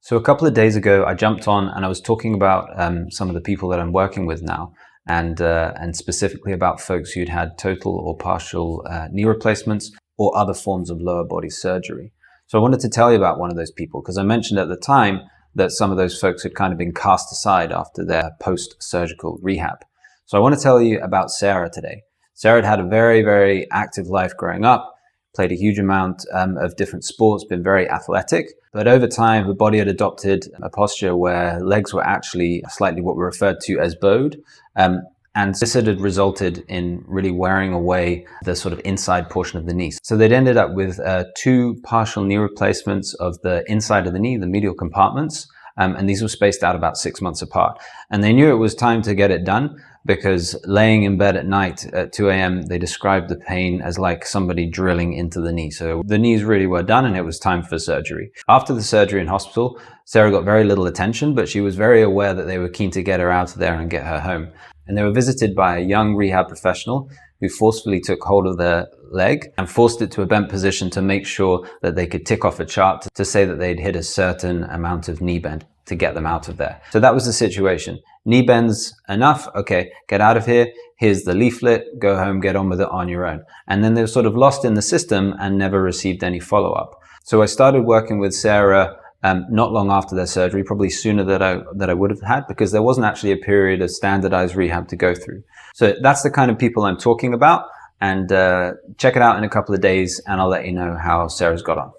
So a couple of days ago, I jumped on and I was talking about some of the people that I'm working with now, and specifically about folks who'd had total or partial knee replacements or other forms of lower body surgery. So I wanted to tell you about one of those people because I mentioned at the time that some of those folks had kind of been cast aside after their post-surgical rehab. So I want to tell you about Sarah today. Sarah had had a very, very active life growing up, played a huge amount of different sports, been very athletic, but over time her body had adopted a posture where legs were actually slightly what we referred to as bowed, and this had resulted in really wearing away the sort of inside portion of the knee. So they'd ended up with 2 partial knee replacements of the inside of the knee, the medial compartments, and these were spaced out about 6 months apart. And they knew it was time to get it done because laying in bed at night at 2 a.m., they described the pain as like somebody drilling into the knee. So the knees really were done and it was time for surgery. After the surgery in hospital, Sarah got very little attention, but she was very aware that they were keen to get her out of there and get her home. And they were visited by a young rehab professional who forcefully took hold of their leg and forced it to a bent position to make sure that they could tick off a chart to say that they'd hit a certain amount of knee bend to get them out of there. So that was the situation. Knee bends enough, okay, get out of here. Here's the leaflet, go home, get on with it on your own. And then they were sort of lost in the system and never received any follow-up. So I started working with Sarah not long after their surgery, probably sooner than I would have had, because there wasn't actually a period of standardized rehab to go through. So that's the kind of people I'm talking about. And check it out in a couple of days and I'll let you know how Sarah's got on.